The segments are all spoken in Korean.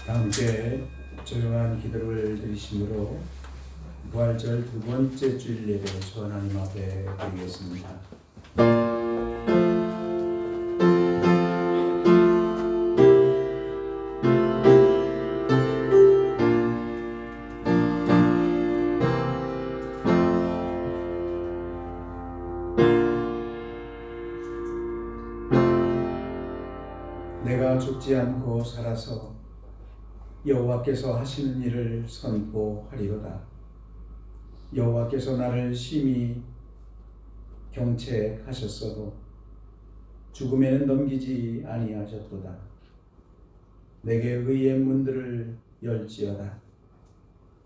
함께 조용한 기도를 드리심으로 부활절 두 번째 주일 예배 주 하나님 앞에 드리겠습니다. 내가 죽지 않고 살아서 여호와께서 하시는 일을 선포하리로다. 여호와께서 나를 심히 경책하셨어도 죽음에는 넘기지 아니하셨도다. 내게 의의 문들을 열지어다.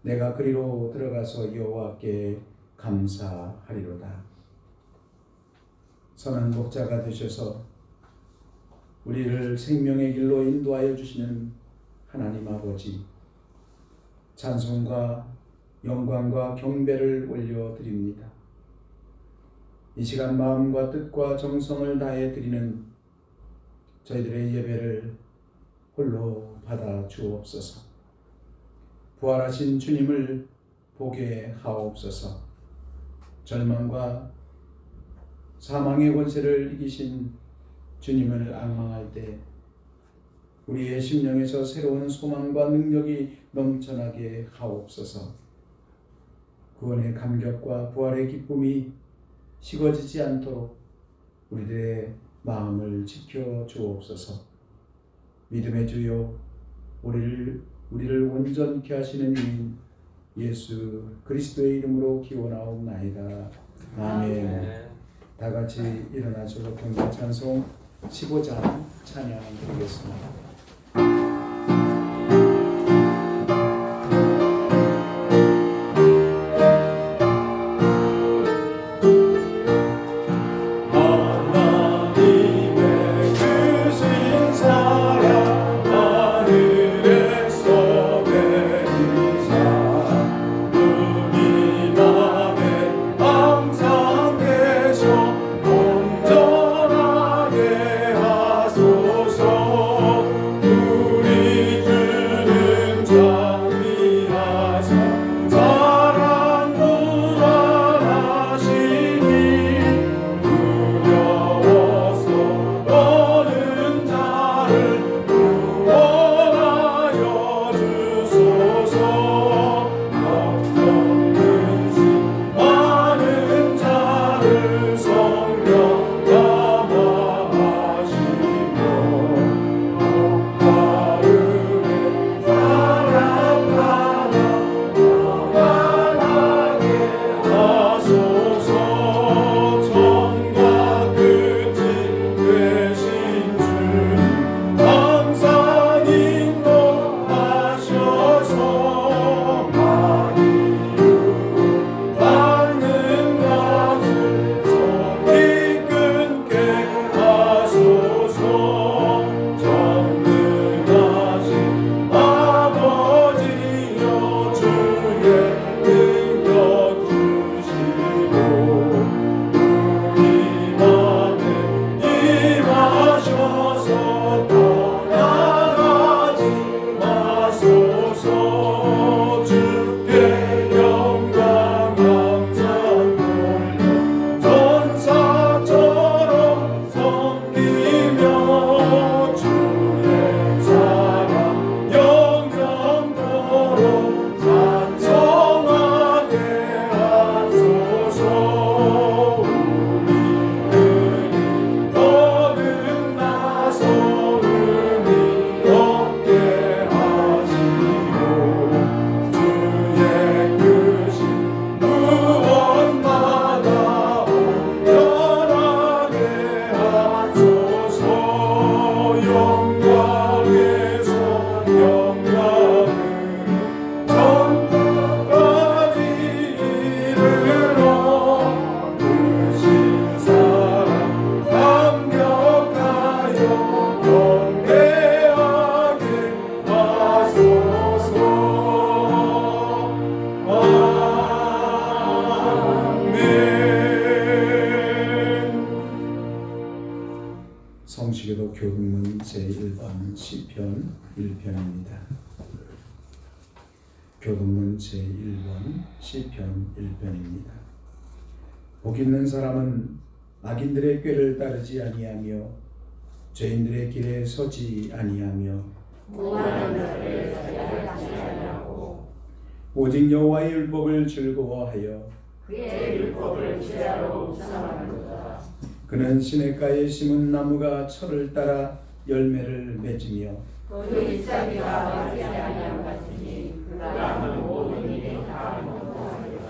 내가 그리로 들어가서 여호와께 감사하리로다. 선한 목자가 되셔서 우리를 생명의 길로 인도하여 주시는 하나님 아버지, 찬송과 영광과 경배를 올려드립니다. 이 시간 마음과 뜻과 정성을 다해 드리는 저희들의 예배를 홀로 받아 주옵소서. 부활하신 주님을 보게 하옵소서. 절망과 사망의 권세를 이기신 주님을 앙망할 때 우리의 심령에서 새로운 소망과 능력이 넘쳐나게 하옵소서. 구원의 감격과 부활의 기쁨이 식어지지 않도록 우리들의 마음을 지켜 주옵소서. 믿음의 주여, 우리를 온전케 하시는 이인 예수 그리스도의 이름으로 기원하옵나이다. 아멘. 다 같이 일어나서 동반 찬송 15장 찬양 드리겠습니다. 성시교도 교훈문 제1번 시편 1편입니다. 교동문 제1권 시편 1편입니다. 복 있는 사람은 악인들의 꾀를 따르지 아니하며 죄인들의 길에 서지 아니하며 오직 여호와의 율법을 즐거워하여 그의 율법을 지혜로 묵상하는도다. 그는 시냇가에 심은 나무가 철을 따라 열매를 맺으며 그 잎사귀가 마르지 아니함 같으니 그 나무는 모든 일에 다 공고하리라.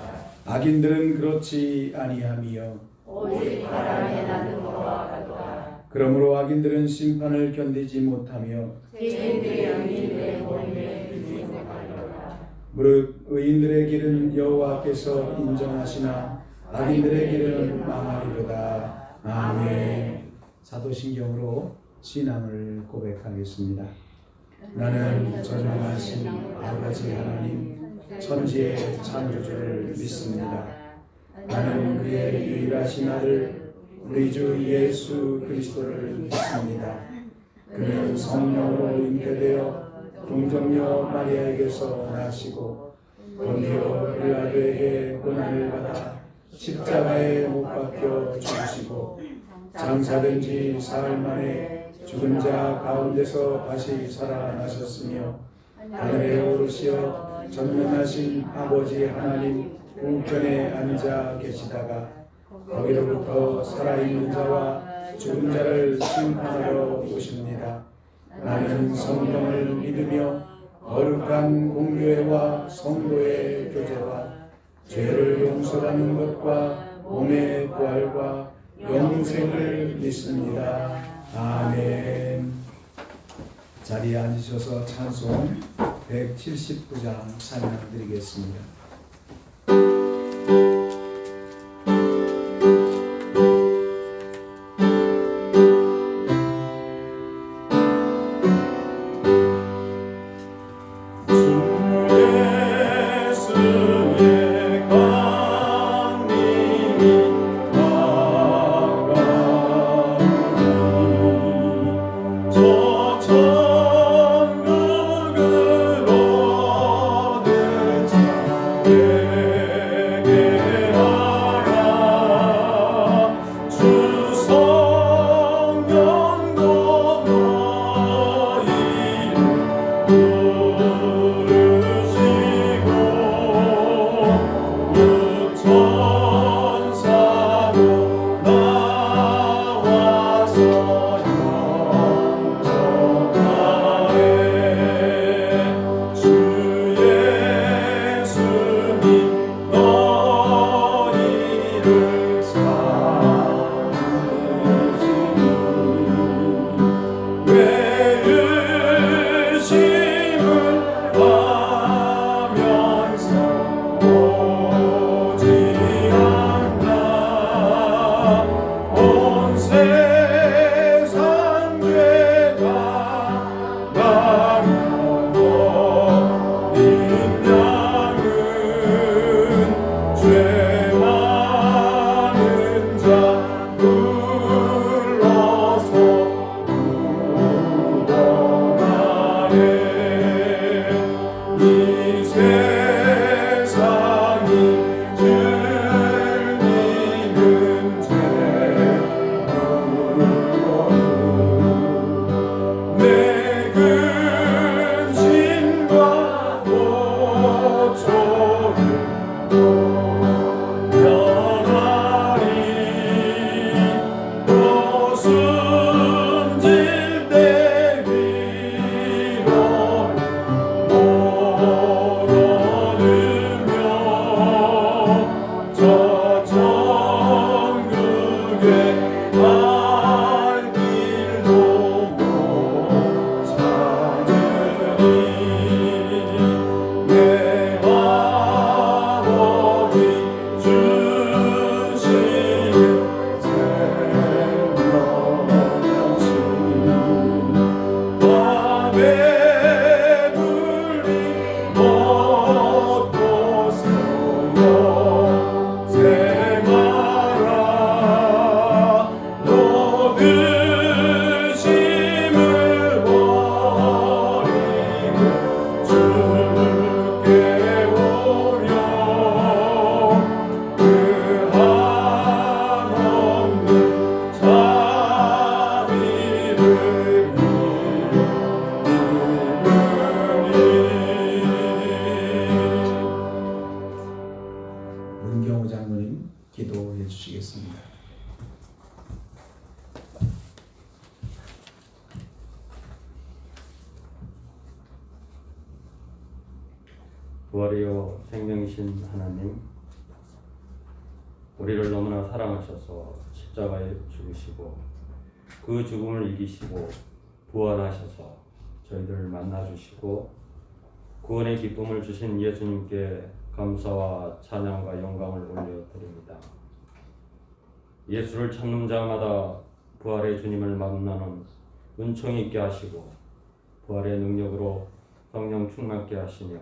악인들은 그렇지 아니하며 오직 바람에 나는 것과 같도다. 그러므로 악인들은 심판을 견디지 못하며 죄인들의 영인들의 모임에 들지 못하리라. 무릇 의인들의 길은 여호와께서 인정하시나 악인들의 길은 망하리로다. 아멘. 사도신경으로 신앙을 고백하겠습니다. 나는 전능하신 아버지 하나님 천지의 창조주를 믿습니다. 나는 그의 유일하신 아들 우리 주 예수 그리스도를 믿습니다. 그는 성령으로 잉태되어 동정녀 마리아에게서 나시고 본디오 빌라도에게 고난을 받아 십자가에 못 박혀 죽으시고 장사된 지 사흘 만에 죽은 자 가운데서 다시 살아나셨으며 하늘에 오르시어 전능하신 아버지 하나님 우편에 앉아 계시다가 거기로부터 살아있는 자와 죽은 자를 심판하러 오십니다. 나는 성령을 믿으며 거룩한 공교회와 성도의 교제와 죄를 용서받는 것과 몸의 부활과 영생을 믿습니다. 아멘. 자리에 앉으셔서 찬송 179장 찬양드리겠습니다. 천국으로는 문경호 장로님 기도해 주시겠습니다. 부활이요 생명이신 하나님, 우리를 너무나 사랑하셔서 십자가에 죽으시고 그 죽음을 이기시고 부활하셔서 저희들을 만나주시고 구원의 기쁨을 주신 예수님께 감사와 찬양과 영광을 올려드립니다. 예수를 찾는 자마다 부활의 주님을 만나는 은총이 있게 하시고 부활의 능력으로 성령 충만케 하시며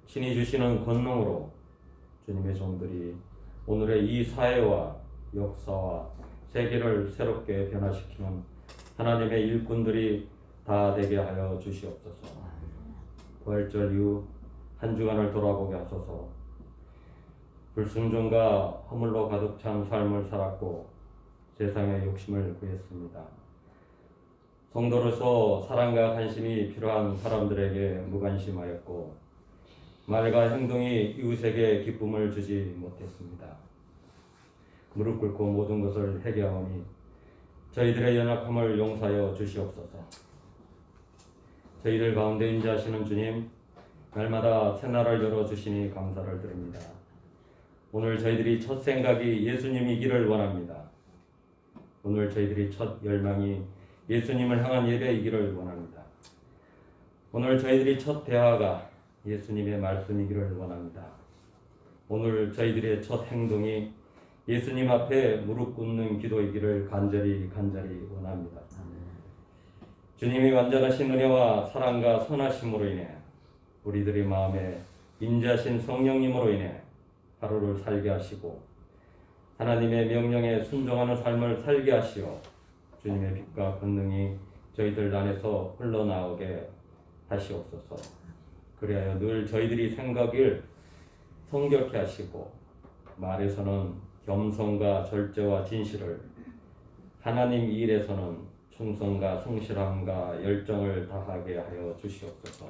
신이 주시는 권능으로 주님의 종들이 오늘의 이 사회와 역사와 세계를 새롭게 변화시키는 하나님의 일꾼들이 다 되게 하여 주시옵소서. 부활절 이후 한 주간을 돌아보게 하소서. 불순종과 허물로 가득 찬 삶을 살았고 세상의 욕심을 구했습니다. 성도로서 사랑과 관심이 필요한 사람들에게 무관심하였고 말과 행동이 이웃에게 기쁨을 주지 못했습니다. 무릎 꿇고 모든 것을 회개하오니 저희들의 연약함을 용서하여 주시옵소서. 저희들 가운데 임재하시는 주님, 날마다 새날을 열어주시니 감사를 드립니다. 오늘 저희들이 첫 생각이 예수님이기를 원합니다. 오늘 저희들이 첫 열망이 예수님을 향한 예배이기를 원합니다. 오늘 저희들이 첫 대화가 예수님의 말씀이기를 원합니다. 오늘 저희들의 첫 행동이 예수님 앞에 무릎 꿇는 기도이기를 간절히 원합니다. 주님이 완전하신 은혜와 사랑과 선하심으로 인해 우리들의 마음에 임재하신 성령님으로 인해 하루를 살게 하시고 하나님의 명령에 순종하는 삶을 살게 하시어 주님의 빛과 권능이 저희들 안에서 흘러나오게 하시옵소서. 그래야 늘 저희들이 생각을 성결케 하시고 말에서는 겸손과 절제와 진실을, 하나님 일에서는 충성과 성실함과 열정을 다하게 하여 주시옵소서.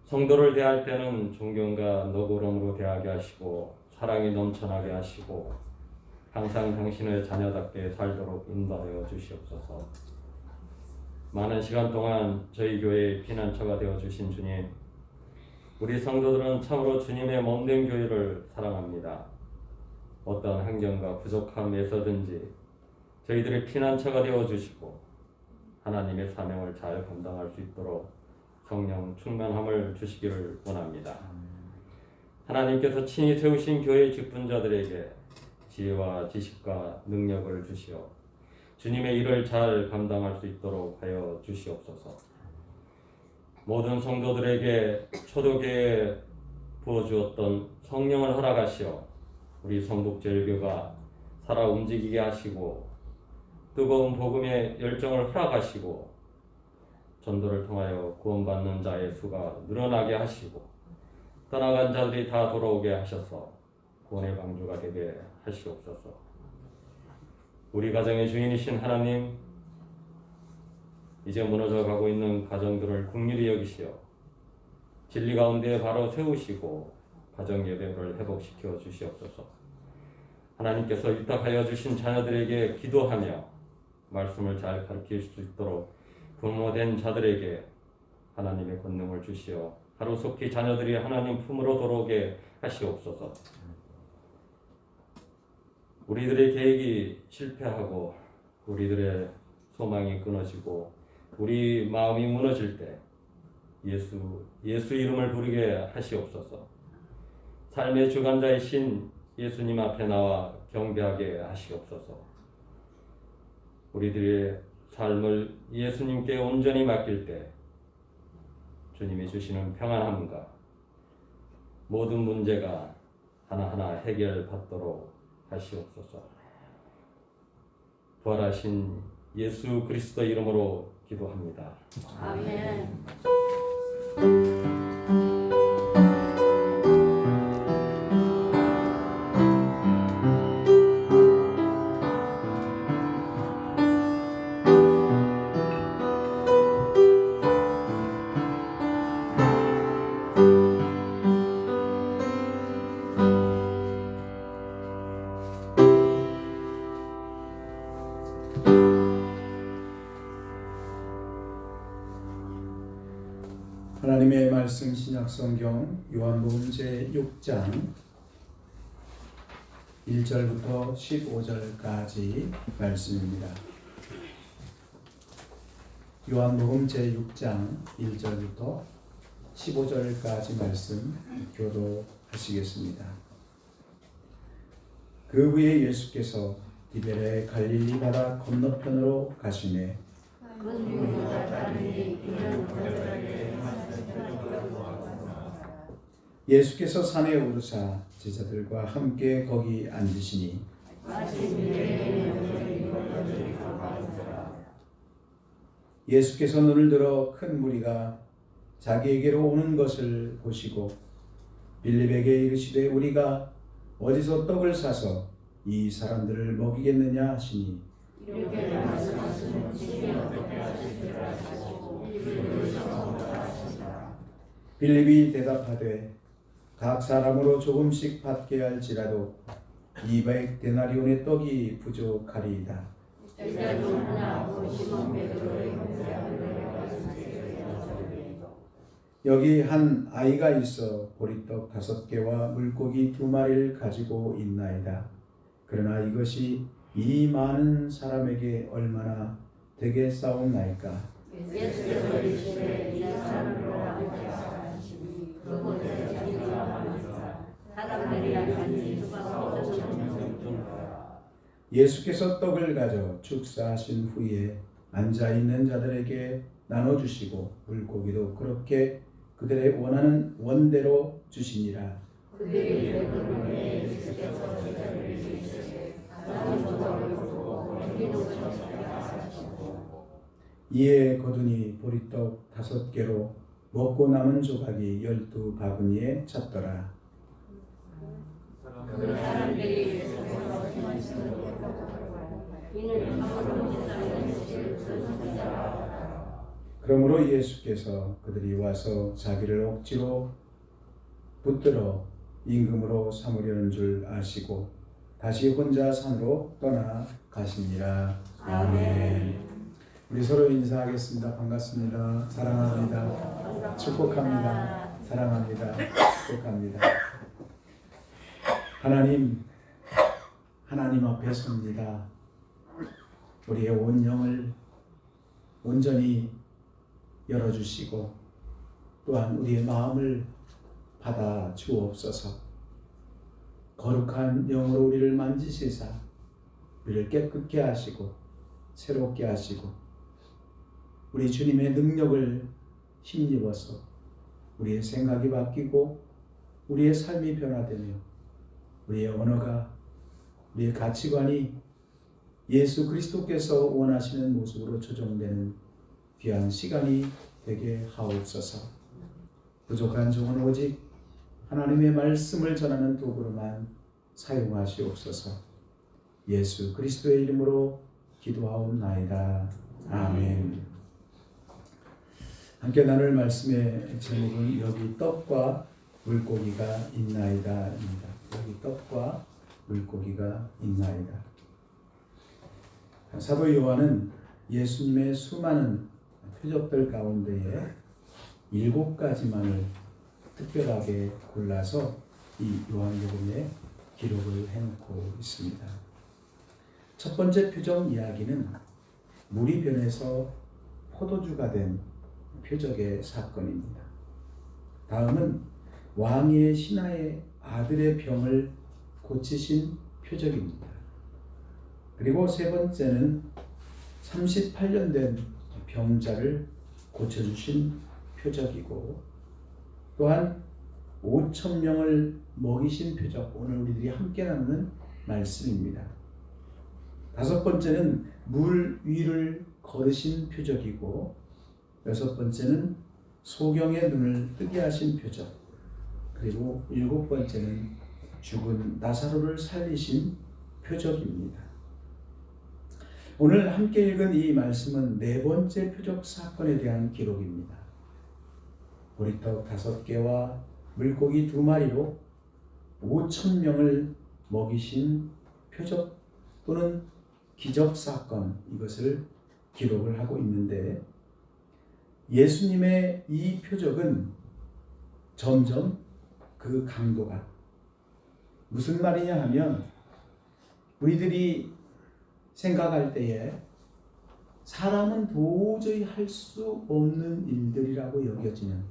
성도를 대할 때는 존경과 너그러움으로 대하게 하시고 사랑이 넘쳐나게 하시고 항상 당신의 자녀답게 살도록 인도하여 주시옵소서. 많은 시간 동안 저희 교회의 피난처가 되어 주신 주님, 우리 성도들은 참으로 주님의 몸된 교회를 사랑합니다. 어떤 환경과 부족함에서든지 저희들의 피난처가 되어 주시고 하나님의 사명을 잘 감당할 수 있도록 성령 충만함을 주시기를 원합니다. 하나님께서 친히 세우신 교회의 직분자들에게 지혜와 지식과 능력을 주시어 주님의 일을 잘 감당할 수 있도록 하여 주시옵소서. 모든 성도들에게 초대교회에 부어주었던 성령을 허락하시어 우리 성북제일교가 살아 움직이게 하시고 뜨거운 복음의 열정을 허락하시고 전도를 통하여 구원받는 자의 수가 늘어나게 하시고 떠나간 자들이 다 돌아오게 하셔서 구원의 방주가 되게 하시옵소서. 우리 가정의 주인이신 하나님, 이제 무너져 가고 있는 가정들을 긍휼히 여기시어 진리 가운데 바로 세우시고 가정 예배를 회복시켜 주시옵소서. 하나님께서 위탁하여 주신 자녀들에게 기도하며 말씀을 잘 가르칠 수 있도록 부모된 자들에게 하나님의 권능을 주시어 하루속히 자녀들이 하나님 품으로 돌아오게 하시옵소서. 우리들의 계획이 실패하고 우리들의 소망이 끊어지고 우리 마음이 무너질 때 예수 이름을 부르게 하시옵소서. 삶의 주관자이신 예수님 앞에 나와 경배하게 하시옵소서. 우리들의 삶을 예수님께 온전히 맡길 때 주님이 주시는 평안함과 모든 문제가 하나하나 해결받도록 하시옵소서. 부활하신 예수 그리스도 이름으로 기도합니다. 아멘. 하나님의 말씀 신약성경 요한복음 제6장 1절부터 15절까지 말씀입니다. 요한복음 제6장 1절부터 15절까지 말씀 교도하시겠습니다. 그 후에 예수께서 디베레 갈릴리 바다 건너편으로 가시매 예수께서 산에 오르사 제자들과 함께 거기 앉으시니 예수께서 눈을 들어 큰 무리가 자기에게로 오는 것을 보시고 빌립에게 이르시되 우리가 어디서 떡을 사서 이 사람들을 먹이겠느냐 하시니 빌립이 대답하되 각 사람으로 조금씩 받게 할지라도 200데나리온의 떡이 부족하리이다. 여기 한 아이가 있어 보리떡 5개와 물고기 2마리를 가지고 있나이다. 그러나 이것이 이 많은 사람에게 얼마나 되겠사옵나이까? 예수께서 떡을 가져 축사하신 후에 앉아있는 자들에게 나눠주시고 물고기도 그렇게 그들의 원하는 원대로 주시니라. 이에 거두니 보리떡 5개로 먹고 남은 조각이 12바구니에 찼더라. 그러므로 예수께서 그들이 와서 자기를 억지로 붙들어 임금으로 삼으려는 줄 아시고 다시 혼자 산으로 떠나가시니라. 아멘. 우리 서로 인사하겠습니다. 반갑습니다. 사랑합니다. 축복합니다. 사랑합니다. 축복합니다. 하나님 앞에 섭니다. 우리의 온 영을 온전히 열어주시고 또한 우리의 마음을 받아 주옵소서. 거룩한 영으로 우리를 만지시사 우리를 깨끗게 하시고 새롭게 하시고 우리 주님의 능력을 힘입어서 우리의 생각이 바뀌고 우리의 삶이 변화되며 우리의 언어가 우리의 가치관이 예수 그리스도께서 원하시는 모습으로 조정되는 귀한 시간이 되게 하옵소서. 부족한 종은 오직 하나님의 말씀을 전하는 도구로만 사용하시옵소서. 예수 그리스도의 이름으로 기도하옵나이다. 아멘. 함께 나눌 말씀의 제목은 여기 떡과 물고기가 있나이다입니다. 여기 떡과 물고기가 있나이다. 사도 요한은 예수님의 수많은 표적들 가운데에 7가지만을 특별하게 골라서 이 요한복음에 기록을 해놓고 있습니다. 첫 번째 표적 이야기는 물이 변해서 포도주가 된 표적의 사건입니다. 다음은 왕의 신하의 아들의 병을 고치신 표적입니다. 그리고 세 번째는 38년 된 병자를 고쳐주신 표적이고 또한 5,000명을 먹이신 표적, 오늘 우리들이 함께 나누는 말씀입니다. 5번째는 물 위를 걸으신 표적이고 6번째는 소경의 눈을 뜨게 하신 표적, 그리고 7번째는 죽은 나사로를 살리신 표적입니다. 오늘 함께 읽은 이 말씀은 4번째 표적 사건에 대한 기록입니다. 보리떡 5개와 물고기 2마리로 5,000명을 먹이신 표적 또는 기적 사건, 이것을 기록을 하고 있는데 예수님의 이 표적은 점점 그 강도가 무슨 말이냐 하면 우리들이 생각할 때에 사람은 도저히 할 수 없는 일들이라고 여겨지는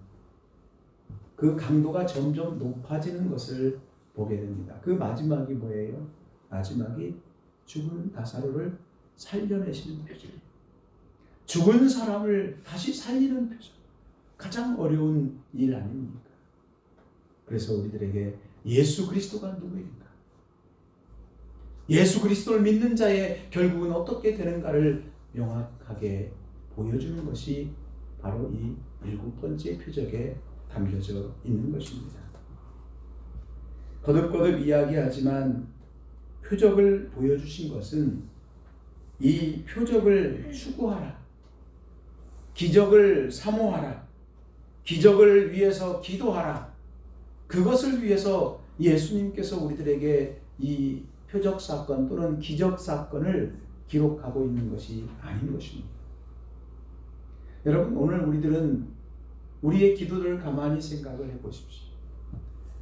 그 강도가 점점 높아지는 것을 보게 됩니다. 그 마지막이 뭐예요? 마지막이 죽은 나사로를 살려내시는 표적. 죽은 사람을 다시 살리는 표적. 가장 어려운 일 아닙니까? 그래서 우리들에게 예수 그리스도가 누구인가? 예수 그리스도를 믿는 자의 결국은 어떻게 되는가를 명확하게 보여주는 것이 바로 이 7번째 표적에 담겨져 있는 것입니다. 거듭거듭 이야기하지만 표적을 보여주신 것은 이 표적을 추구하라, 기적을 사모하라, 기적을 위해서 기도하라, 그것을 위해서 예수님께서 우리들에게 이 표적 사건 또는 기적 사건을 기록하고 있는 것이 아닌 것입니다. 여러분, 오늘 우리들은 우리의 기도를 가만히 생각을 해보십시오.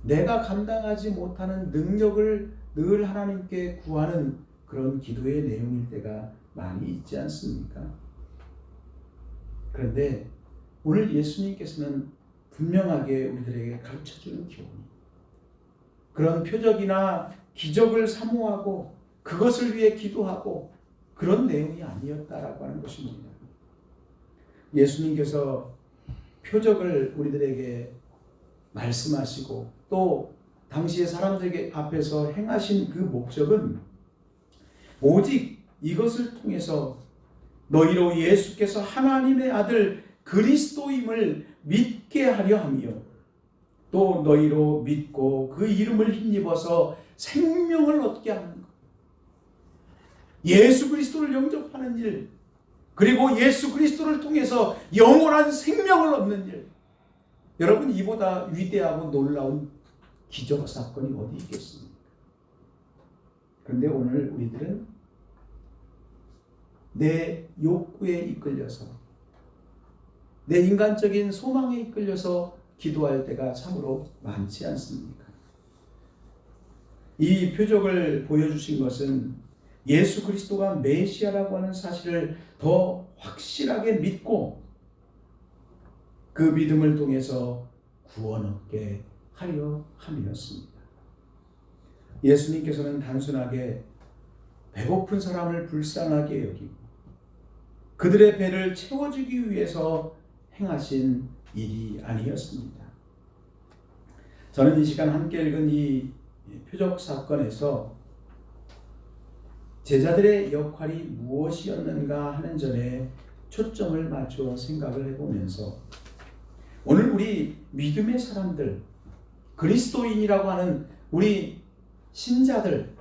내가 감당하지 못하는 능력을 늘 하나님께 구하는 그런 기도의 내용일 때가 많이 있지 않습니까? 그런데 오늘 예수님께서는 분명하게 우리들에게 가르쳐주는 기본이 그런 표적이나 기적을 사모하고 그것을 위해 기도하고 그런 내용이 아니었다라고 하는 것입니다. 예수님께서 표적을 우리들에게 말씀하시고 또 당시의 사람들에게 앞에서 행하신 그 목적은 오직 이것을 통해서 너희로 예수께서 하나님의 아들 그리스도임을 믿게 하려 하며 또 너희로 믿고 그 이름을 힘입어서 생명을 얻게 하는 것. 예수 그리스도를 영접하는 일, 그리고 예수 그리스도를 통해서 영원한 생명을 얻는 일. 여러분, 이보다 위대하고 놀라운 기적 사건이 어디 있겠습니까? 그런데 오늘 우리들은 내 욕구에 이끌려서 내 인간적인 소망에 이끌려서 기도할 때가 참으로 많지 않습니까? 이 표적을 보여주신 것은 예수 그리스도가 메시아라고 하는 사실을 더 확실하게 믿고 그 믿음을 통해서 구원 얻게 하려 함이었습니다. 예수님께서는 단순하게 배고픈 사람을 불쌍하게 여기고 그들의 배를 채워주기 위해서 행하신 일이 아니었습니다. 저는 이 시간 함께 읽은 이 표적 사건에서 제자들의 역할이 무엇이었는가 하는 점에 초점을 맞추어 생각을 해보면서 오늘 우리 믿음의 사람들, 그리스도인이라고 하는 우리 신자들,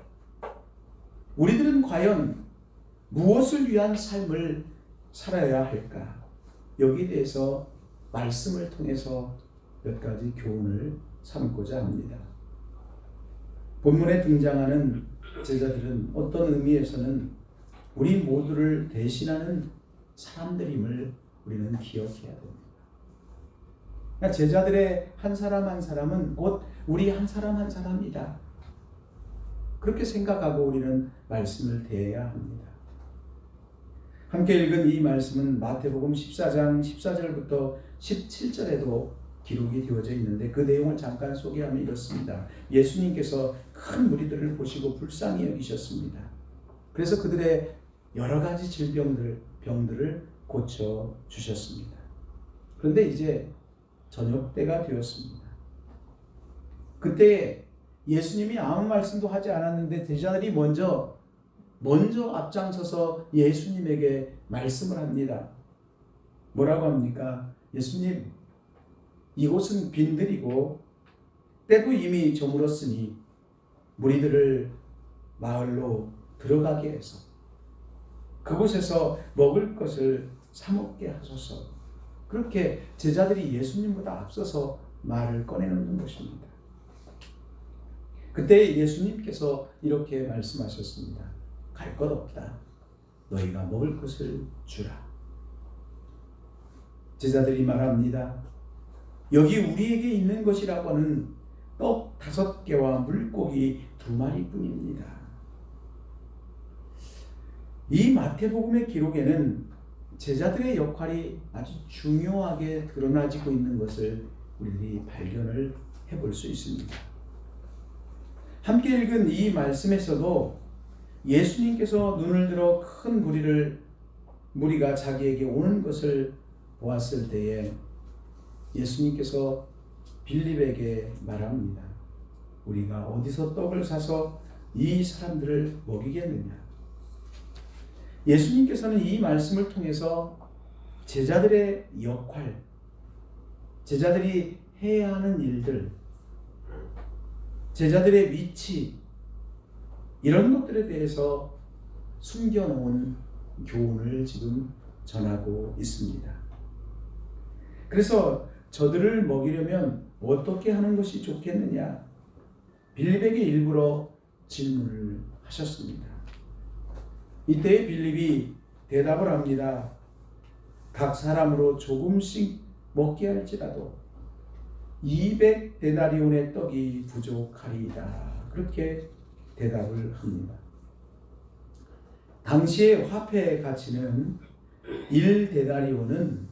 우리들은 과연 무엇을 위한 삶을 살아야 할까? 여기에 대해서 말씀을 통해서 몇 가지 교훈을 삼고자 합니다. 본문에 등장하는 제자들은 어떤 의미에서는 우리 모두를 대신하는 사람들임을 우리는 기억해야 됩니다. 그러니까 제자들의 한 사람 한 사람은 곧 우리 한 사람 한 사람이다. 그렇게 생각하고 우리는 말씀을 대해야 합니다. 함께 읽은 이 말씀은 마태복음 14장 14절부터 17절에도 기록이 되어져 있는데 그 내용을 잠깐 소개하면 이렇습니다. 예수님께서 큰 무리들을 보시고 불쌍히 여기셨습니다. 그래서 그들의 여러 가지 병들을 고쳐 주셨습니다. 그런데 이제 저녁 때가 되었습니다. 그때 예수님이 아무 말씀도 하지 않았는데 제자들이 먼저 앞장서서 예수님에게 말씀을 합니다. 뭐라고 합니까? 예수님, 이곳은 빈들이고 때도 이미 저물었으니 무리들을 마을로 들어가게 해서 그곳에서 먹을 것을 사 먹게 하소서. 그렇게 제자들이 예수님보다 앞서서 말을 꺼내놓는 것입니다. 그때 예수님께서 이렇게 말씀하셨습니다. 갈 것 없다. 너희가 먹을 것을 주라. 제자들이 말합니다. 여기 우리에게 있는 것이라고 하는 떡 5개와 물고기 2마리뿐입니다. 이 마태복음의 기록에는 제자들의 역할이 아주 중요하게 드러나지고 있는 것을 우리들이 발견을 해볼 수 있습니다. 함께 읽은 이 말씀에서도 예수님께서 눈을 들어 큰 무리가 자기에게 오는 것을 보았을 때에 예수님께서 빌립에게 말합니다. 우리가 어디서 떡을 사서 이 사람들을 먹이겠느냐? 예수님께서는 이 말씀을 통해서 제자들의 역할, 제자들이 해야 하는 일들, 제자들의 위치, 이런 것들에 대해서 숨겨놓은 교훈을 지금 전하고 있습니다. 그래서 저들을 먹이려면 어떻게 하는 것이 좋겠느냐? 빌립에게 일부러 질문을 하셨습니다. 이때 빌립이 대답을 합니다. 각 사람으로 조금씩 먹게 할지라도 200데나리온의 떡이 부족하리이다. 그렇게 대답을 합니다. 당시의 화폐 가치는 1데나리온은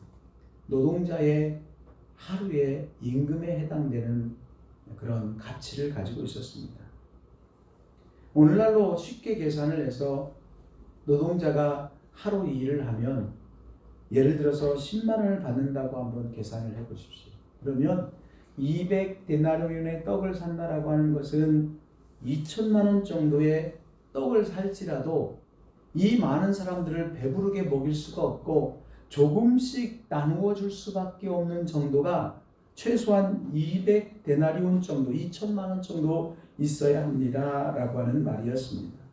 노동자의 하루의 임금에 해당되는 그런 가치를 가지고 있었습니다. 오늘날로 쉽게 계산을 해서 노동자가 하루 일을 하면 예를 들어서 10만 원을 받는다고 한번 계산을 해보십시오. 그러면 200데나리온의 떡을 산다라고 하는 것은 2천만 원 정도의 떡을 살지라도 이 많은 사람들을 배부르게 먹일 수가 없고 조금씩 나누어 줄 수밖에 없는 정도가 최소한 200데나리온 정도, 2천만 원 정도 있어야 합니다 라고 하는 말이었습니다.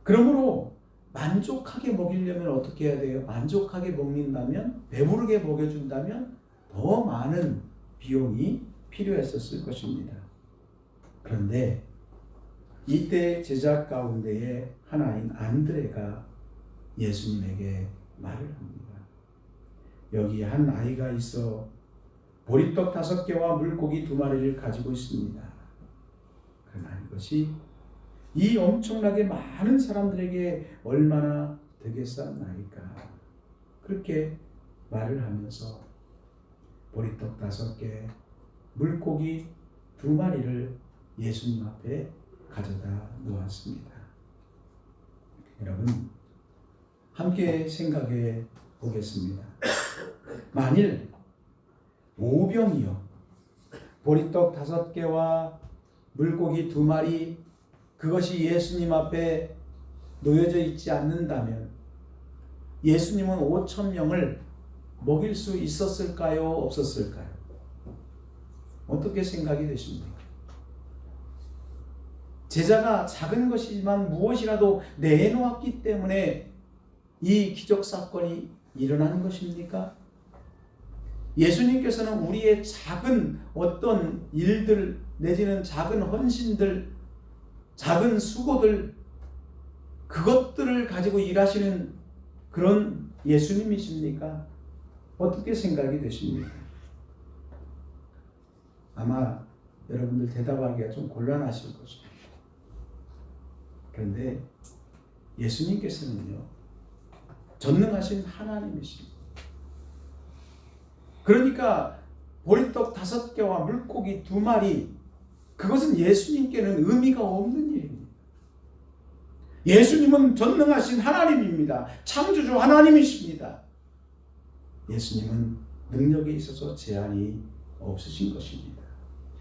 그러므로 만족하게 먹이려면 어떻게 해야 돼요? 만족하게 먹는다면, 배부르게 먹여준다면 더 많은 비용이 필요했었을 것입니다. 그런데 이때 제자 가운데의 하나인 안드레가 예수님에게 말을 합니다. 여기 한 아이가 있어 보리떡 5개와 물고기 2마리를 가지고 있습니다. 그러나 이것이 이 엄청나게 많은 사람들에게 얼마나 되겠사옵나이까. 그렇게 말을 하면서 보리떡 5개, 물고기 2마리를 예수님 앞에 가져다 놓았습니다. 여러분, 함께 생각해 보겠습니다. 만일 오병이어 보리떡 5개와 물고기 2마리 그것이 예수님 앞에 놓여져 있지 않는다면 예수님은 5,000명을 먹일 수 있었을까요? 없었을까요? 어떻게 생각이 되십니까? 제자가 작은 것이지만 무엇이라도 내놓았기 때문에 이 기적 사건이 일어나는 것입니까? 예수님께서는 우리의 작은 어떤 일들 내지는 작은 헌신들, 작은 수고들, 그것들을 가지고 일하시는 그런 예수님이십니까? 어떻게 생각이 되십니까? 아마 여러분들 대답하기가 좀 곤란하실 것입니다. 그런데 예수님께서는요, 전능하신 하나님이십니다. 그러니까 보리떡 5개와 물고기 2마리, 그것은 예수님께는 의미가 없는 일입니다. 예수님은 전능하신 하나님입니다. 창조주 하나님이십니다. 예수님은 능력에 있어서 제한이 없으신 것입니다.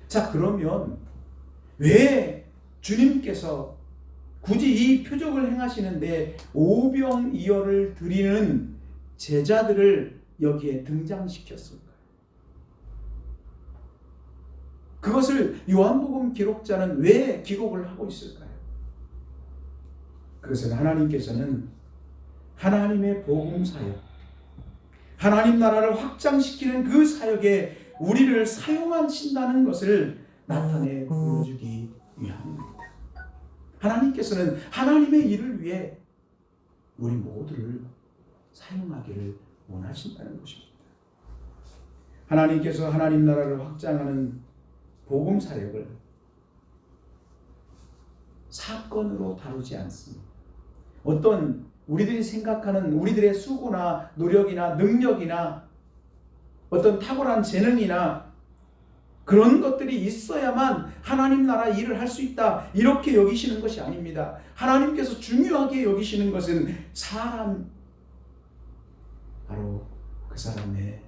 자, 그러면 왜 주님께서 굳이 이 표적을 행하시는데 오병이어를 드리는 제자들을 여기에 등장시켰을까요? 그것을 요한복음 기록자는 왜 기록을 하고 있을까요? 그것은 하나님께서는 하나님의 복음 사역, 하나님 나라를 확장시키는 그 사역에 우리를 사용하신다는 것을 나타내 보여주기 위함입니다. 하나님께서는 하나님의 일을 위해 우리 모두를 사용하기를 원하신다는 것입니다. 하나님께서 하나님 나라를 확장하는 복음 사역을 사건으로 다루지 않습니다. 어떤 우리들이 생각하는 우리들의 수고나 노력이나 능력이나 어떤 탁월한 재능이나 그런 것들이 있어야만 하나님 나라 일을 할 수 있다, 이렇게 여기시는 것이 아닙니다. 하나님께서 중요하게 여기시는 것은 사람, 바로 그 사람의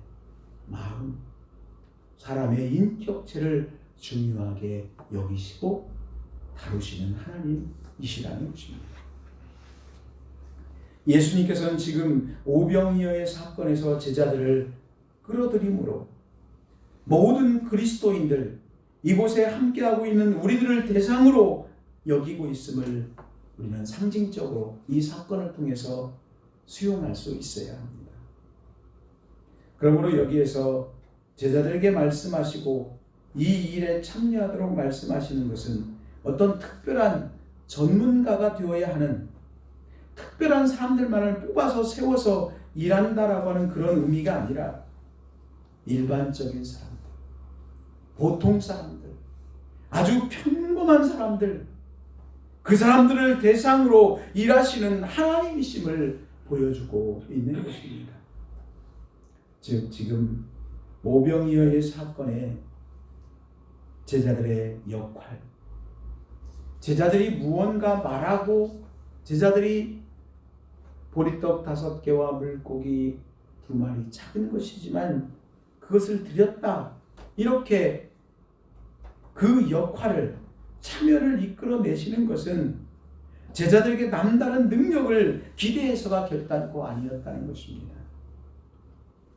마음, 사람의 인격체를 중요하게 여기시고 다루시는 하나님이시라는 것입니다. 예수님께서는 지금 오병이어의 사건에서 제자들을 끌어들임으로 모든 그리스도인들, 이곳에 함께하고 있는 우리들을 대상으로 여기고 있음을 우리는 상징적으로 이 사건을 통해서 수용할 수 있어야 합니다. 그러므로 여기에서 제자들에게 말씀하시고 이 일에 참여하도록 말씀하시는 것은 어떤 특별한 전문가가 되어야 하는, 특별한 사람들만을 뽑아서 세워서 일한다라고 하는 그런 의미가 아니라 일반적인 사람들, 보통 사람들, 아주 평범한 사람들, 그 사람들을 대상으로 일하시는 하나님이심을 보여주고 있는 것입니다. 즉 지금 오병이어의 사건에 제자들의 역할, 제자들이 무언가 말하고 제자들이 보리떡 5개와 물고기 2마리, 작은 것이지만 그것을 드렸다, 이렇게 그 역할을, 참여를 이끌어내시는 것은 제자들에게 남다른 능력을 기대해서가 결단코 아니었다는 것입니다.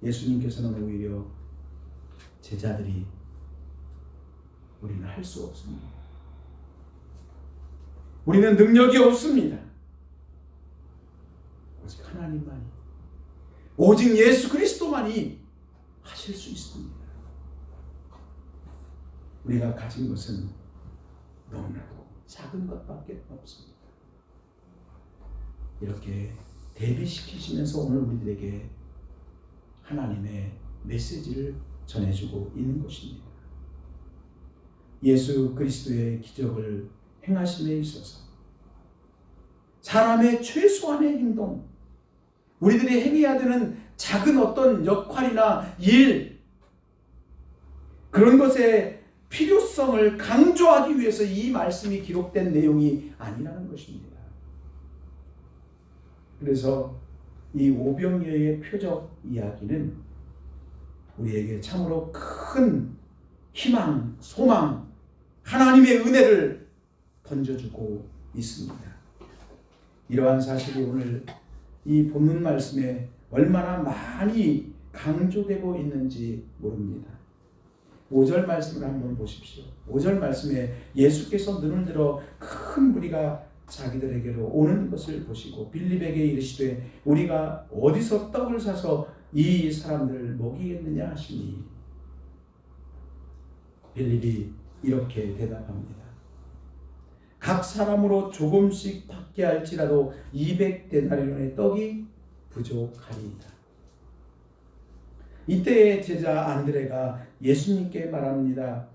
예수님께서는 오히려 제자들이 우리는 할 수 없습니다, 우리는 능력이 없습니다, 오직 하나님만이, 오직 예수 그리스도만이 하실 수 있습니다. 우리가 가진 것은 너무나도 작은 것밖에 없습니다. 이렇게 대비시키시면서 오늘 우리들에게 하나님의 메시지를 전해주고 있는 것입니다. 예수 그리스도의 기적을 행하심에 있어서 사람의 최소한의 행동, 우리들이 행해야 되는 작은 어떤 역할이나 일, 그런 것의 필요성을 강조하기 위해서 이 말씀이 기록된 내용이 아니라는 것입니다. 그래서 이 오병이어의 표적 이야기는 우리에게 참으로 큰 희망, 소망, 하나님의 은혜를 던져주고 있습니다. 이러한 사실이 오늘 이 본문 말씀에 얼마나 많이 강조되고 있는지 모릅니다. 5절 말씀을 한번 보십시오. 5절 말씀에 예수께서 눈을 들어 큰 무리가 자기들에게로 오는 것을 보시고 빌립에게 이르시되 우리가 어디서 떡을 사서 이 사람들을 먹이겠느냐 하시니, 빌립이 이렇게 대답합니다. 각 사람으로 조금씩 받게 할지라도 200데나리온의 떡이 부족하리이다. 이때의 제자 안드레가 예수님께 말합니다.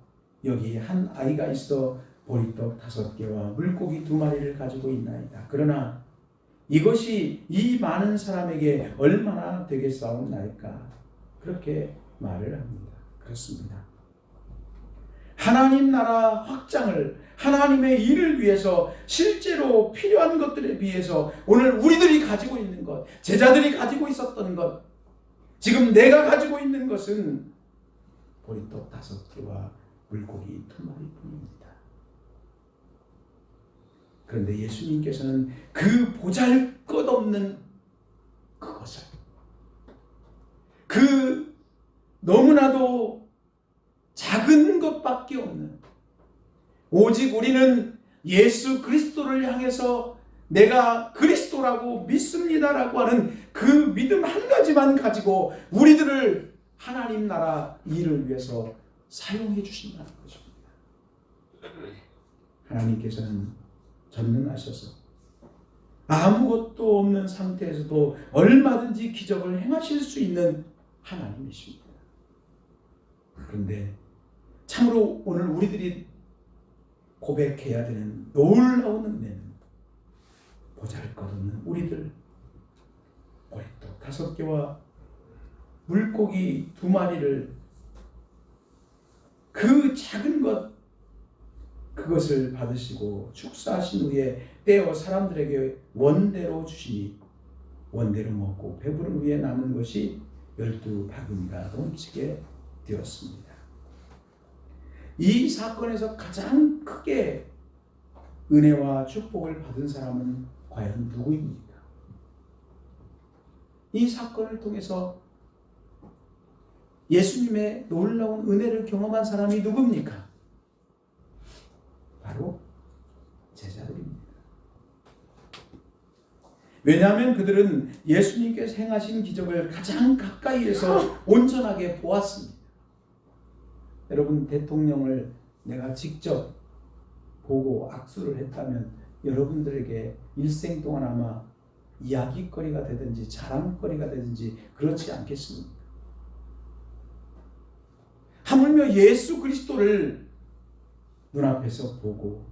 여기 한 아이가 있어 보리떡 5개와 물고기 2마리를 가지고 있나이다. 그러나 이것이 이 많은 사람에게 얼마나 되겠사옵나이까? 그렇게 말을 합니다. 그렇습니다. 하나님 나라 확장을, 하나님의 일을 위해서 실제로 필요한 것들에 비해서 오늘 우리들이 가지고 있는 것, 제자들이 가지고 있었던 것, 지금 내가 가지고 있는 것은 보리떡 5개와 물고기 2마리 뿐입니다. 그런데 예수님께서는 그 보잘것없는 그것을, 그 너무나도 작은 것밖에 없는, 오직 우리는 예수 그리스도를 향해서 내가 그리스도라고 믿습니다라고 하는 그 믿음 한 가지만 가지고 우리들을 하나님 나라 일을 위해서 사용해 주신다는 것입니다. 하나님께서는 전능하셔서 아무것도 없는 상태에서도 얼마든지 기적을 행하실 수 있는 하나님이십니다. 그런데 참으로 오늘 우리들이 고백해야 되는 놀라운 은혜는 보잘것없는 우리들, 보리떡 5개와 물고기 2마리를 그 작은 것, 그것을 받으시고 축사하신 후에 떼어 사람들에게 원대로 주시니 원대로 먹고 배부른 후에 남은 것이 12바구니가 넘치게 되었습니다. 이 사건에서 가장 크게 은혜와 축복을 받은 사람은 과연 누구입니까? 이 사건을 통해서 예수님의 놀라운 은혜를 경험한 사람이 누굽니까? 바로 제자들입니다. 왜냐하면 그들은 예수님께서 행하신 기적을 가장 가까이에서 온전하게 보았습니다. 여러분, 대통령을 내가 직접 보고 악수를 했다면 여러분들에게 일생 동안 아마 이야기거리가 되든지 자랑거리가 되든지 그렇지 않겠습니까? 하물며 예수 그리스도를 눈앞에서 보고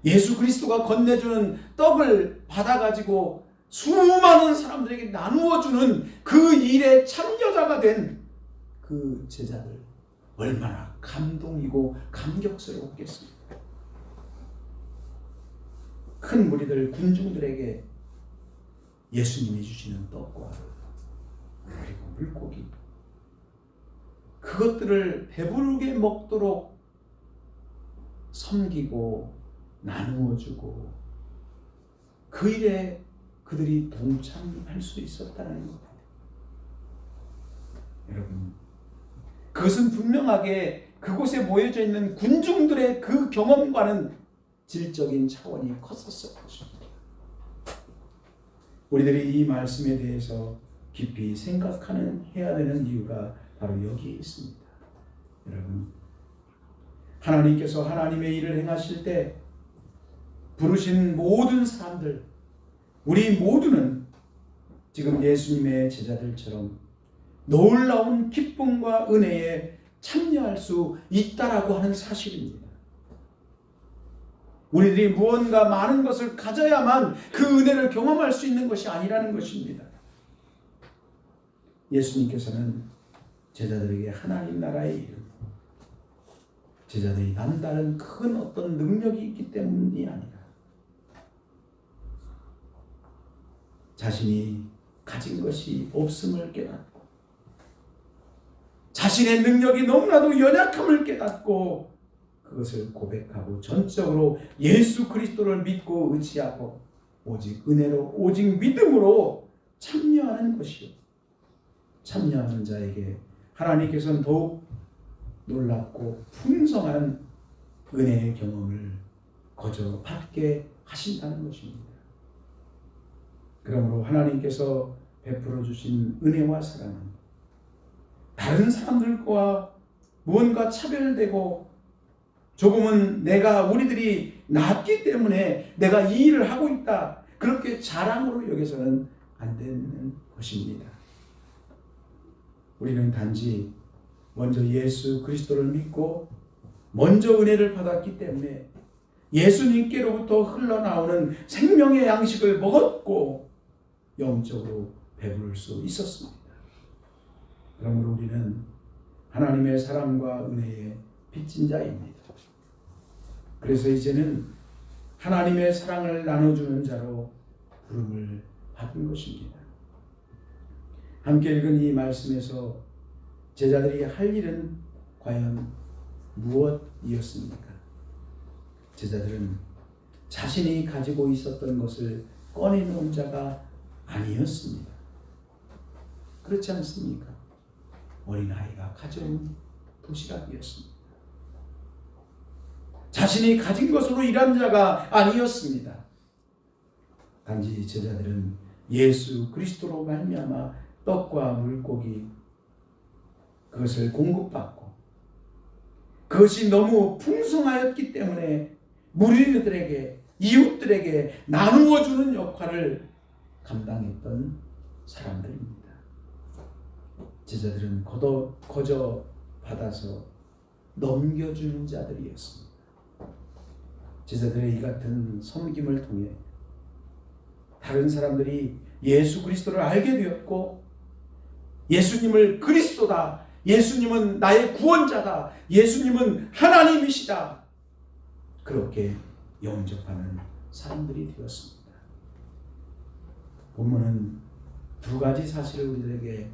예수 그리스도가 건네주는 떡을 받아가지고 수많은 사람들에게 나누어주는 그 일에 참여자가 된 그 제자들, 얼마나 감동이고 감격스러웠겠습니까? 큰 무리들, 군중들에게 예수님이 주시는 떡과 그리고 물고기, 그것들을 배부르게 먹도록 섬기고 나누어주고 그 일에 그들이 동참할 수 있었다는 것. 여러분, 그것은 분명하게 그곳에 모여져 있는 군중들의 그 경험과는 질적인 차원이 컸었을 것입니다. 우리들이 이 말씀에 대해서 깊이 생각해야 되는 이유가 바로 여기에 있습니다. 여러분, 하나님께서 하나님의 일을 행하실 때 부르신 모든 사람들, 우리 모두는 지금 예수님의 제자들처럼 놀라운 기쁨과 은혜에 참여할 수 있다라고 하는 사실입니다. 우리들이 무언가 많은 것을 가져야만 그 은혜를 경험할 수 있는 것이 아니라는 것입니다. 예수님께서는 제자들에게 하나님 나라의 이름, 제자들이 남다른 큰 어떤 능력이 있기 때문이 아니라 자신이 가진 것이 없음을 깨닫고 자신의 능력이 너무나도 연약함을 깨닫고 그것을 고백하고 전적으로 예수 그리스도를 믿고 의지하고 오직 은혜로 오직 믿음으로 참여하는 것이요, 참여하는 자에게 하나님께서는 더욱 놀랍고 풍성한 은혜의 경험을 거저 받게 하신다는 것입니다. 그러므로 하나님께서 베풀어 주신 은혜와 사랑은 다른 사람들과 무언가 차별되고 조금은 우리들이 낫기 때문에 내가 이 일을 하고 있다, 그렇게 자랑으로 여겨서는 안 되는 것입니다. 우리는 단지 먼저 예수 그리스도를 믿고 먼저 은혜를 받았기 때문에 예수님께로부터 흘러나오는 생명의 양식을 먹었고 영적으로 배부를 수 있었습니다. 그러므로 우리는 하나님의 사랑과 은혜에 빚진 자입니다. 그래서 이제는 하나님의 사랑을 나눠주는 자로 부름을 받은 것입니다. 함께 읽은 이 말씀에서 제자들이 할 일은 과연 무엇이었습니까? 제자들은 자신이 가지고 있었던 것을 꺼내놓은 자가 아니었습니다. 그렇지 않습니까? 어린아이가 가져온 도시락이었습니다. 자신이 가진 것으로 일한 자가 아니었습니다. 단지 제자들은 예수 그리스도로 말미암아 떡과 물고기, 그것을 공급받고 그것이 너무 풍성하였기 때문에 무리들에게, 이웃들에게 나누어 주는 역할을 감당했던 사람들입니다. 제자들은 거저 받아서 넘겨주는 자들이었습니다. 제자들의 이 같은 섬김을 통해 다른 사람들이 예수 그리스도를 알게 되었고, 예수님을 그리스도다, 예수님은 나의 구원자다, 예수님은 하나님이시다, 그렇게 영접하는 사람들이 되었습니다. 본문은 두 가지 사실을 우리들에게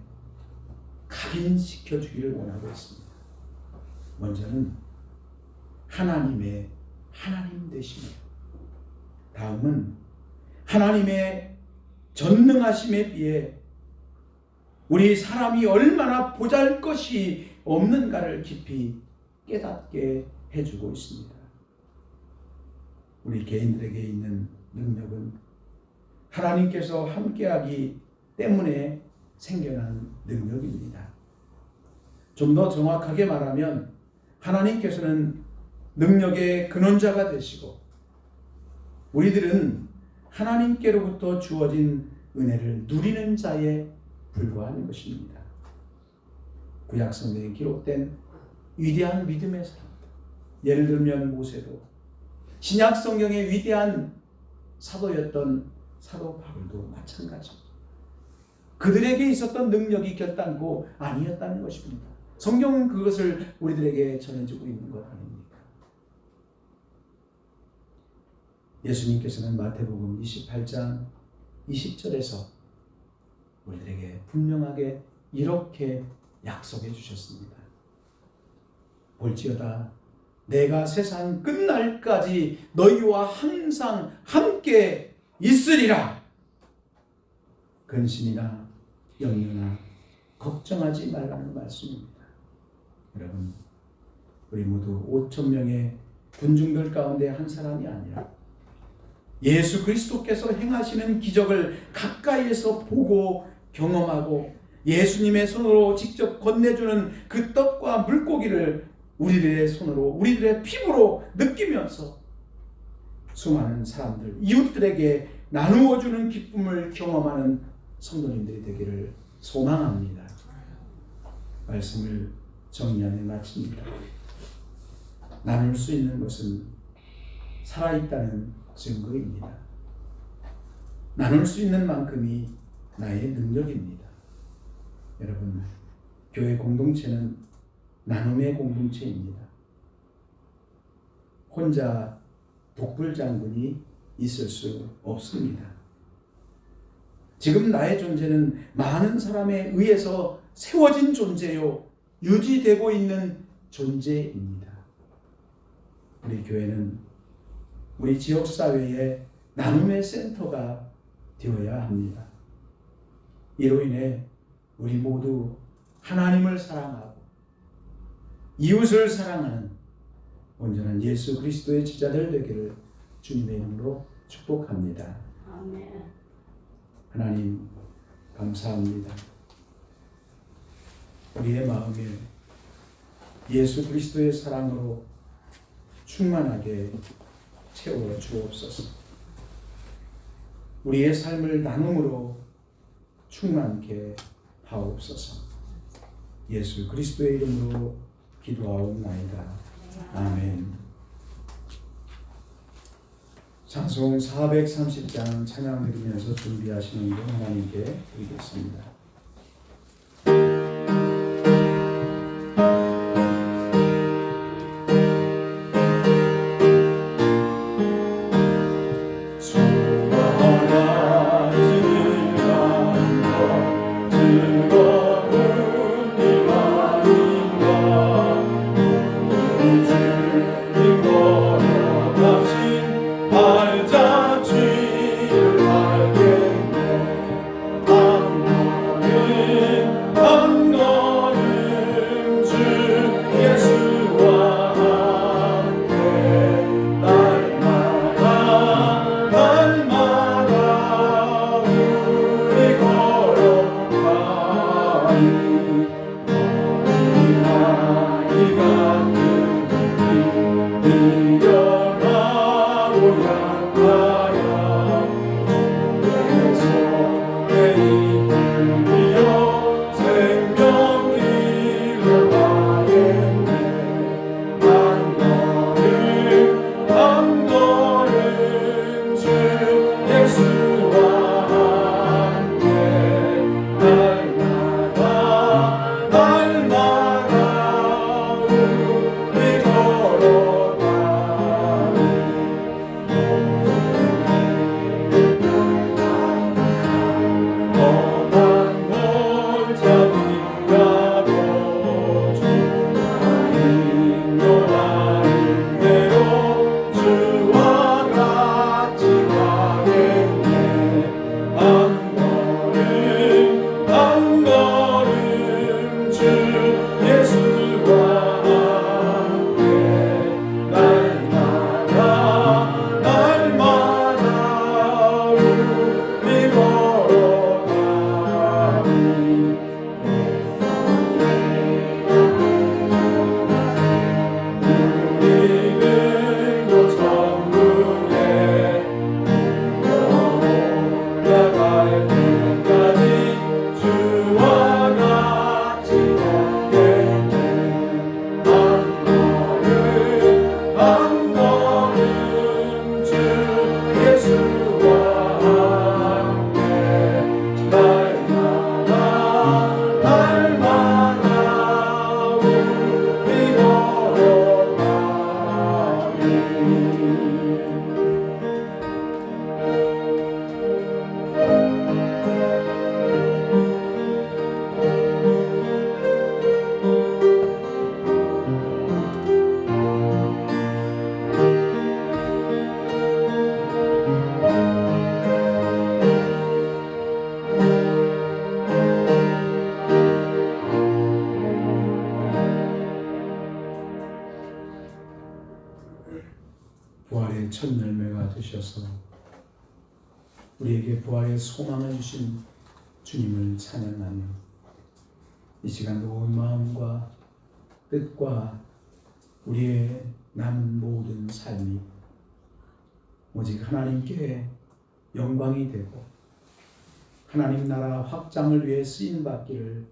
각인시켜 주기를 원하고 있습니다. 먼저는 하나님의 하나님 되심이에요. 다음은 하나님의 전능하심에 비해 우리 사람이 얼마나 보잘것이 없는가를 깊이 깨닫게 해주고 있습니다. 우리 개인들에게 있는 능력은 하나님께서 함께하기 때문에 생겨난 능력입니다. 좀 더 정확하게 말하면 하나님께서는 능력의 근원자가 되시고, 우리들은 하나님께로부터 주어진 은혜를 누리는 자에 불과한 것입니다. 구약 성경에 기록된 위대한 믿음의 사람들, 예를 들면 모세도, 신약 성경의 위대한 사도였던 사도 바울도 마찬가지입니다. 그들에게 있었던 능력이 결단코 아니었다는 것입니다. 성경은 그것을 우리들에게 전해주고 있는 것 아닙니까? 예수님께서는 마태복음 28장 20절에서 우리들에게 분명하게 이렇게 약속해 주셨습니다. 볼지어다 내가 세상 끝날까지 너희와 항상 함께 있으리라. 근심이나 염려나 걱정하지 말라는 말씀입니다. 여러분, 우리 모두 5,000명의 군중들 가운데 한 사람이 아니라 예수 그리스도께서 행하시는 기적을 가까이에서 보고 경험하고 예수님의 손으로 직접 건네주는 그 떡과 물고기를 우리들의 손으로, 우리들의 피부로 느끼면서 수많은 사람들, 이웃들에게 나누어주는 기쁨을 경험하는 성도님들이 되기를 소망합니다. 말씀을 정리하며 마칩니다. 나눌 수 있는 것은 살아있다는 증거입니다. 나눌 수 있는 만큼이 나의 능력입니다. 여러분, 교회 공동체는 나눔의 공동체입니다. 혼자 독불장군이 있을 수 없습니다. 지금 나의 존재는 많은 사람에 의해서 세워진 존재요, 유지되고 있는 존재입니다. 우리 교회는 우리 지역사회의 나눔의 센터가 되어야 합니다. 이로 인해 우리 모두 하나님을 사랑하고 이웃을 사랑하는 온전한 예수 그리스도의 제자들 되기를 주님의 이름으로 축복합니다. 아멘. 하나님 감사합니다. 우리의 마음에 예수 그리스도의 사랑으로 충만하게 채워 주옵소서. 우리의 삶을 나눔으로 충만케 하옵소서. 예수 그리스도의 이름으로 기도하옵나이다. 아멘. 찬송 430장 찬양 드리면서 준비하시는 분 하나님께 드리겠습니다. 알자 주를 알겠네. 첫 열매가 되셔서 우리에게 부활의 소망을 주신 주님을 찬양하며 이 시간도 온 마음과 뜻과 우리의 남은 모든 삶이 오직 하나님께 영광이 되고 하나님 나라 확장을 위해 쓰임받기를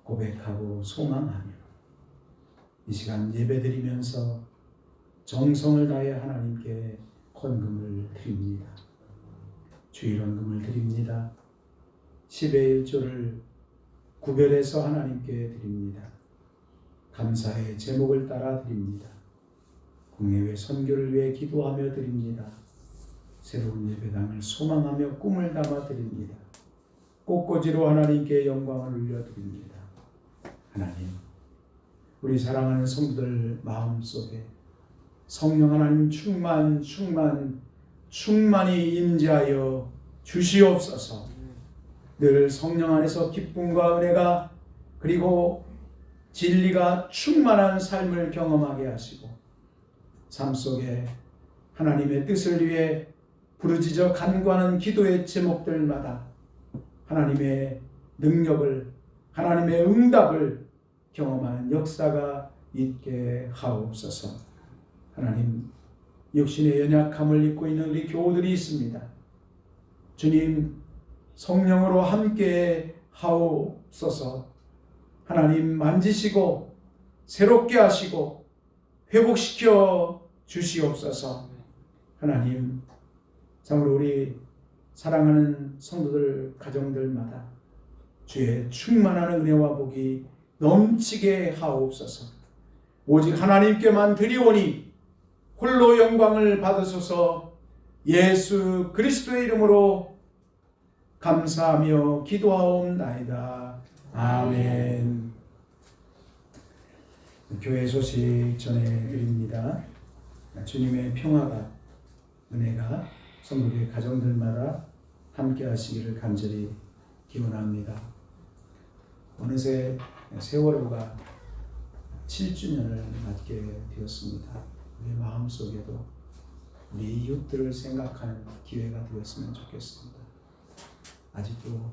고백하고 소망하며 이 시간 예배드리면서 정성을 다해 하나님께 헌금을 드립니다. 주일 헌금을 드립니다. 10의 1조를 구별해서 하나님께 드립니다. 감사의 제목을 따라 드립니다. 국내외 선교를 위해 기도하며 드립니다. 새로운 예배당을 소망하며 꿈을 담아 드립니다. 꽃꽂이로 하나님께 영광을 올려드립니다. 하나님, 우리 사랑하는 성도들 마음속에 성령 하나님 충만히 임재하여 주시옵소서. 늘 성령 안에서 기쁨과 은혜가 그리고 진리가 충만한 삶을 경험하게 하시고 삶 속에 하나님의 뜻을 위해 부르짖어 간구하는 기도의 제목들마다 하나님의 능력을, 하나님의 응답을 경험하는 역사가 있게 하옵소서. 하나님, 육신의 연약함을 입고 있는 우리 교우들이 있습니다. 주님, 성령으로 함께 하옵소서. 하나님 만지시고 새롭게 하시고 회복시켜 주시옵소서. 하나님, 참으로 우리 사랑하는 성도들 가정들마다 주의 충만한 은혜와 복이 넘치게 하옵소서. 오직 하나님께만 드리오니 홀로 영광을 받으소서. 예수 그리스도의 이름으로 감사하며 기도하옵나이다. 아멘. 교회 소식 전해드립니다. 주님의 평화가, 은혜가 성도의 가정들마다 함께 하시기를 간절히 기원합니다. 어느새 세월호가 7주년을 맞게 되었습니다. 우리 마음속에도 우리 이웃들을 생각하는 기회가 되었으면 좋겠습니다. 아직도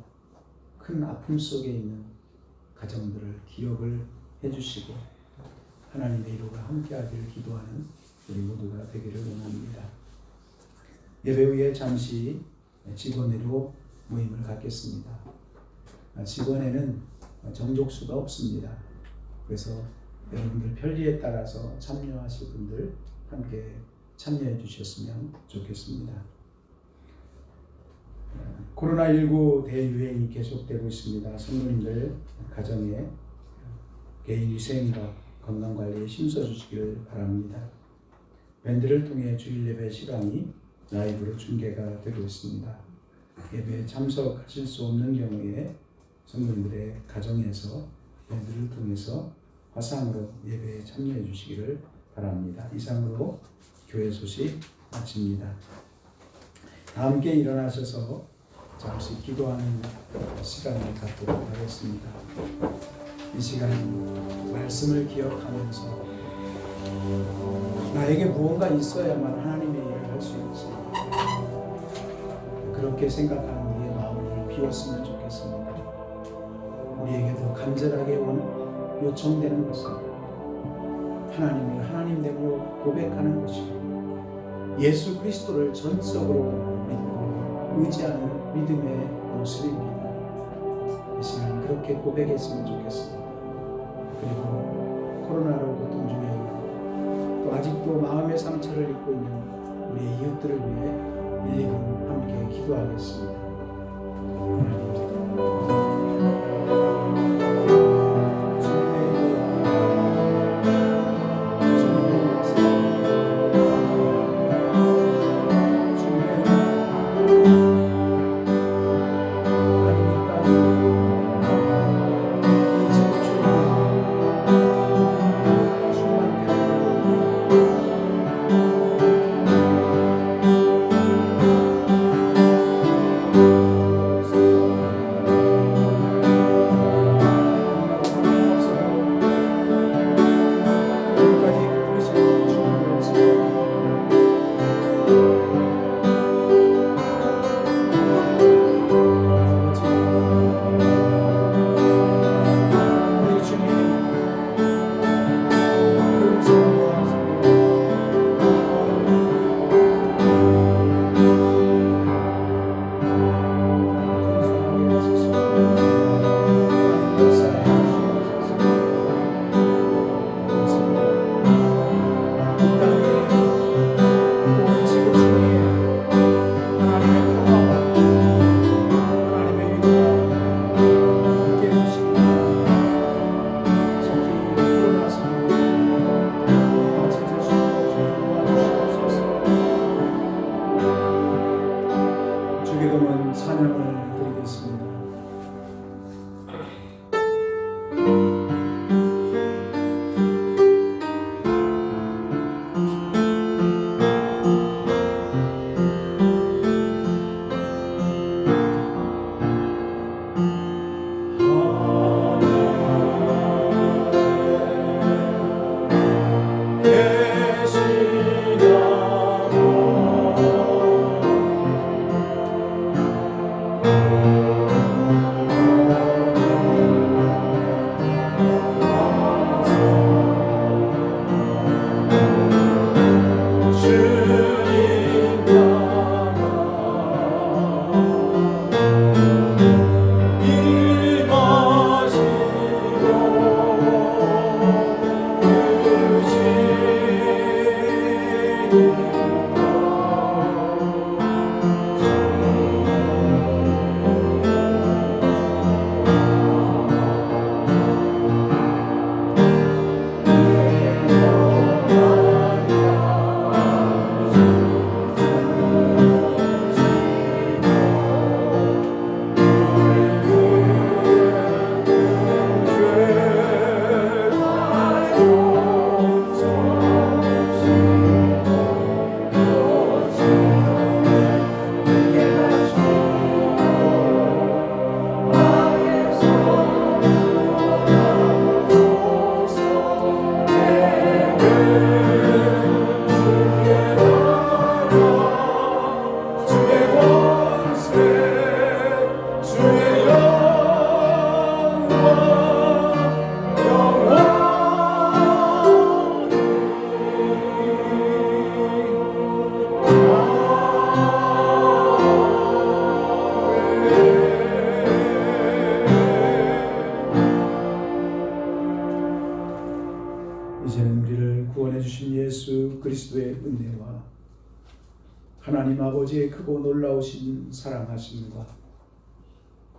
큰 아픔 속에 있는 가정들을 기억을 해주시고 하나님의 이루가 함께하기를 기도하는 우리 모두가 되기를 원합니다. 예배 후에 잠시 직원회로 모임을 갖겠습니다. 직원회는 정족수가 없습니다. 그래서 여러분들 편리에 따라서 참여하실 분들 함께 참여해 주셨으면 좋겠습니다. 코로나19 대유행이 계속되고 있습니다. 성도님들 가정에 개인위생과 건강관리에 힘써주시기를 바랍니다. 밴드를 통해 주일 예배 시간이 라이브로 중계가 되고 있습니다. 예배에 참석하실 수 없는 경우에 성도님들의 가정에서 밴드를 통해서 화상으로 예배에 참여해 주시기를 바랍니다. 이상으로 교회 소식 마칩니다. 다 함께 일어나셔서 잠시 기도하는 시간을 갖도록 하겠습니다. 이 시간 말씀을 기억하면서 나에게 무언가 있어야만 하나님의 일을 할 수 있지, 그렇게 생각하는 우리의 마음을 비웠으면 좋겠습니다. 우리에게도 간절하게 요청되는 것은 하나님을 하나님됨으로 고백하는 것이고 예수 그리스도를 전적으로 믿고 의지하는 믿음의 모습입니다. 이 시간 그렇게 고백했으면 좋겠습니다. 그리고 코로나로 고통 중에 있는 또 아직도 마음의 상처를 입고 있는 우리 이웃들을 위해 1, 2분 함께 기도하겠습니다. 찬양을 드리겠습니다. 이제는 우리를 구원해 주신 예수 그리스도의 은혜와 하나님 아버지의 크고 놀라우신 사랑하심과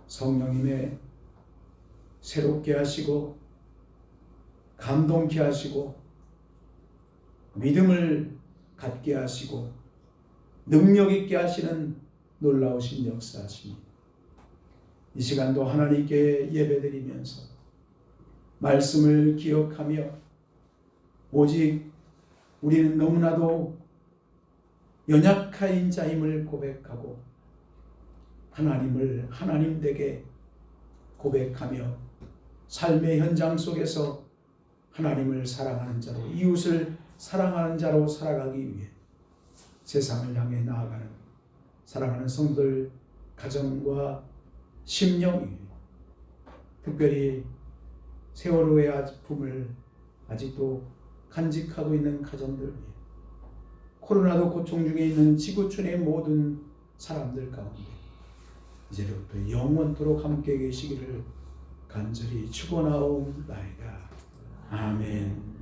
성령님의 새롭게 하시고 감동케 하시고 믿음을 갖게 하시고 능력 있게 하시는 놀라우신 역사하심이 이 시간도 하나님께 예배드리면서 말씀을 기억하며 오직 우리는 너무나도 연약한 자임을 고백하고 하나님을 하나님되게 고백하며 삶의 현장 속에서 하나님을 사랑하는 자로 이웃을 사랑하는 자로 살아가기 위해 세상을 향해 나아가는 사랑하는 성도들 가정과 심령 위에 특별히 세월호의 아픔을 아직도 간직하고 있는 가정들 위해 코로나도 고통 중에 있는 지구촌의 모든 사람들 가운데 이제부터 영원토록 함께 계시기를 간절히 축원하옵나이다. 아멘.